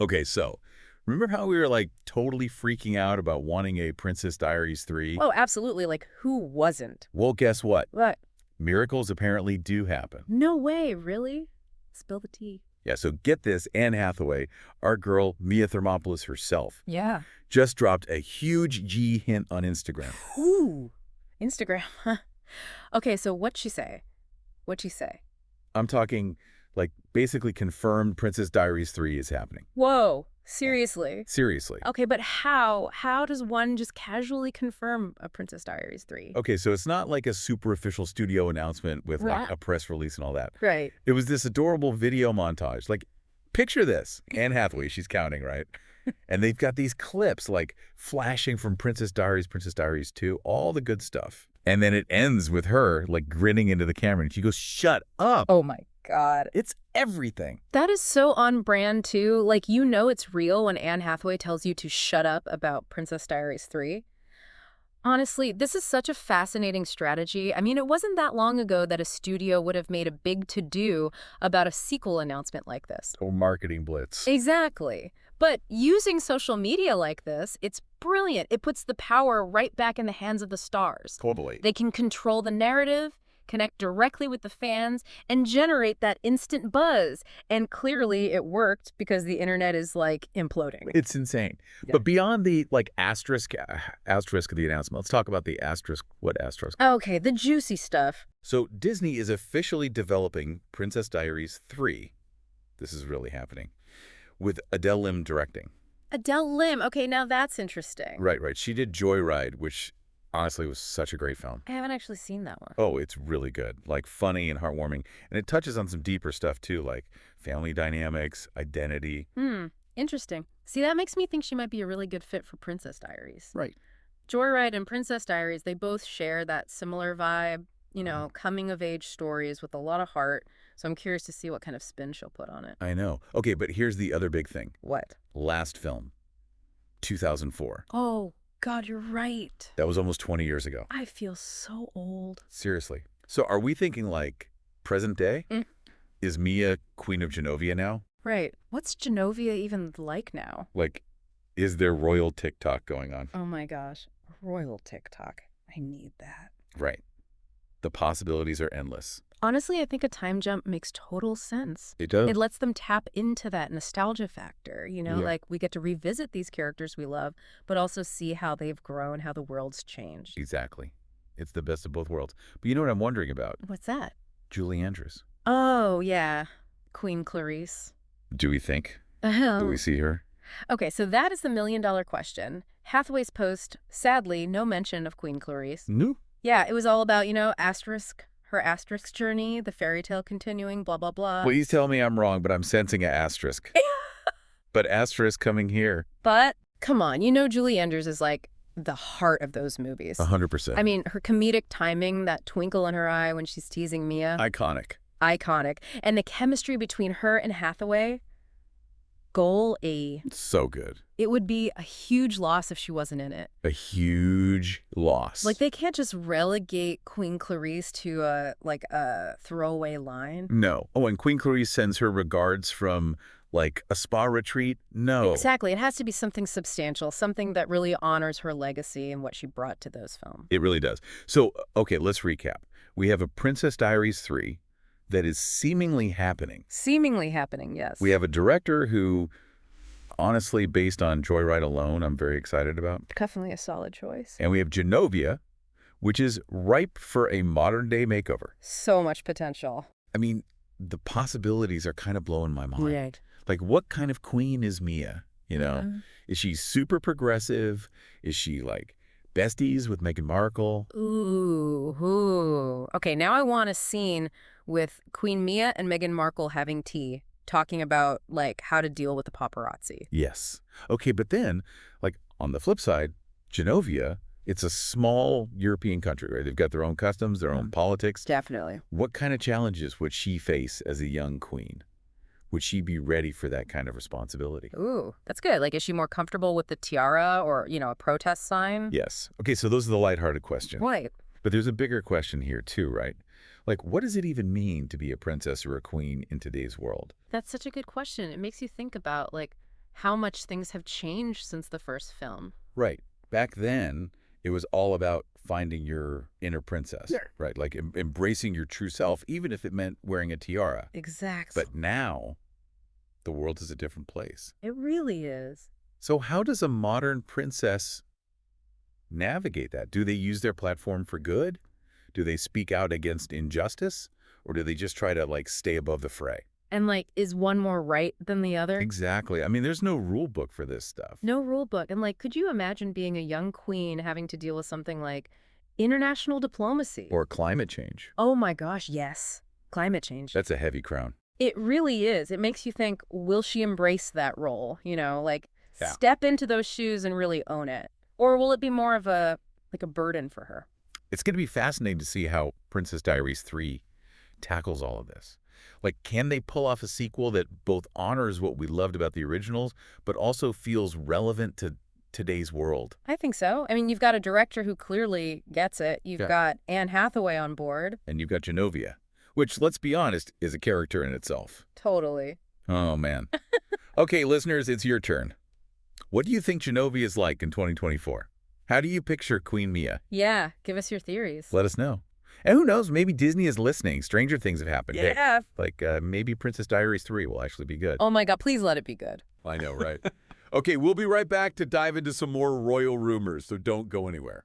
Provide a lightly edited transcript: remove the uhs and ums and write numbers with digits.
Okay, so remember how we were like totally freaking out about wanting a Princess Diaries 3? Oh, absolutely. Like, who wasn't? Well, guess what? What? Miracles apparently do happen. No way, really? Spill the tea. Yeah, so get this, Anne Hathaway, our girl Mia Thermopolis herself, Yeah. just dropped a huge G hint on Instagram. Ooh. Instagram. Okay, so what'd she say? What'd she say? I'm talking like basically confirmed Princess Diaries 3 is happening. Whoa. Seriously? Seriously. Okay, but how? How does one just casually confirm a Princess Diaries 3? Okay, so it's not like a super official studio announcement with like Right. a press release and all that. Right. It was this adorable video montage. Like, picture this. Anne Hathaway, she's counting, right? And they've got these clips like flashing from Princess Diaries 2, all the good stuff. And then it ends with her like grinning into the camera and she goes, "Shut up." Oh my God. It's everything. That is so on brand, too. Like, you know it's real when Anne Hathaway tells you to shut up about Princess Diaries 3. Honestly, this is such a fascinating strategy. I mean, it wasn't that long ago that a studio would have made a big to-do about a sequel announcement like this. Oh, marketing blitz. Exactly. But using social media like this, it's brilliant. It puts the power right back in the hands of the stars. Totally. They can control the narrative, connect directly with the fans, and generate that instant buzz. And clearly it worked because the internet is, like, imploding. It's insane. Yeah. But beyond the like asterisk of the announcement, let's talk about the asterisk. What asterisk? Okay, the juicy stuff. So Disney is officially developing Princess Diaries 3. This is really happening. With Adele Lim directing. Adele Lim. Okay, now that's interesting. Right. She did Joyride, which honestly was such a great film. I haven't actually seen that one. Oh, it's really good. Like funny and heartwarming. And it touches on some deeper stuff too, like family dynamics, identity. Interesting. See, that makes me think she might be a really good fit for Princess Diaries. Right. Joyride and Princess Diaries, they both share that similar vibe, you know, coming-of-age stories with a lot of heart. So I'm curious to see what kind of spin she'll put on it. I know. Okay, but here's the other big thing. What? Last film, 2004. Oh, God, you're right. That was almost 20 years ago. I feel so old. Seriously. So are we thinking like present day? Mm. Is Mia Queen of Genovia now? Right. What's Genovia even like now? Like, is there royal TikTok going on? Oh my gosh. Royal TikTok. I need that. Right. The possibilities are endless. Honestly, I think a time jump makes total sense. It does. It lets them tap into that nostalgia factor, you know, Yeah. like we get to revisit these characters we love, but also see how they've grown, how the world's changed. Exactly. It's the best of both worlds. But you know what I'm wondering about? What's that? Julie Andrews. Oh, yeah. Queen Clarice. Do we think? Do we see her? Okay, so that is the million-dollar question. Hathaway's post, sadly, no mention of Queen Clarice. No. Yeah, it was all about, you know, her asterisk journey, the fairy tale continuing, blah, blah, blah. Please tell me I'm wrong, but I'm sensing an asterisk. But asterisk coming here. But, come on, you know Julie Andrews is like the heart of those movies. 100%. I mean, her comedic timing, that twinkle in her eye when she's teasing Mia. Iconic. Iconic. And the chemistry between her and Hathaway, goal A. So good. It would be a huge loss if she wasn't in it. A huge loss. Like, they can't just relegate Queen Clarice to a throwaway line. No. Oh, and Queen Clarice sends her regards from, like, a spa retreat? No. Exactly. It has to be something substantial, something that really honors her legacy and what she brought to those films. It really does. So, okay, let's recap. We have a Princess Diaries 3 that is seemingly happening. Seemingly happening, yes. We have a director who, honestly, based on Joyride alone, I'm very excited about. Definitely a solid choice. And we have Genovia, which is ripe for a modern-day makeover. So much potential. I mean, the possibilities are kind of blowing my mind. Right. Like, what kind of queen is Mia? You know, is she super progressive? Is she like besties with Meghan Markle? Ooh. Okay, now I want a scene with Queen Mia and Meghan Markle having tea, talking about, like, how to deal with the paparazzi. Yes. Okay, but then, like, on the flip side, Genovia, it's a small European country, right? They've got their own customs, their own politics. Definitely. What kind of challenges would she face as a young queen? Would she be ready for that kind of responsibility? Ooh, that's good. Like, is she more comfortable with the tiara or, you know, a protest sign? Yes. Okay, so those are the lighthearted questions. Right. But there's a bigger question here too, right? Like, what does it even mean to be a princess or a queen in today's world? That's such a good question. It makes you think about, like, how much things have changed since the first film. Right. Back then, it was all about finding your inner princess. Yeah. Right. Like embracing your true self, even if it meant wearing a tiara. Exactly. But now, the world is a different place. It really is. So how does a modern princess navigate that? Do they use their platform for good? Do they speak out against injustice? Or do they just try to, like, stay above the fray? And, like, is one more right than the other? Exactly. I mean, there's no rule book for this stuff. No rule book. And, like, could you imagine being a young queen having to deal with something like international diplomacy? Or climate change. Oh my gosh, yes. Climate change. That's a heavy crown. It really is. It makes you think, will she embrace that role? You know, like, Yeah. step into those shoes and really own it? Or will it be more of a burden for her? It's going to be fascinating to see how Princess Diaries 3 tackles all of this. Like, can they pull off a sequel that both honors what we loved about the originals, but also feels relevant to today's world? I think so. I mean, you've got a director who clearly gets it. You've Yeah. got Anne Hathaway on board. And you've got Genovia, which, let's be honest, is a character in itself. Totally. Oh, man. Okay, listeners, it's your turn. What do you think Genovia is like in 2024? How do you picture Queen Mia? Yeah, give us your theories. Let us know. And who knows, maybe Disney is listening. Stranger things have happened. Hey, Yeah. like maybe Princess Diaries 3 will actually be good. Oh my God, please let it be good. I know, right? Okay, we'll be right back to dive into some more royal rumors, so don't go anywhere.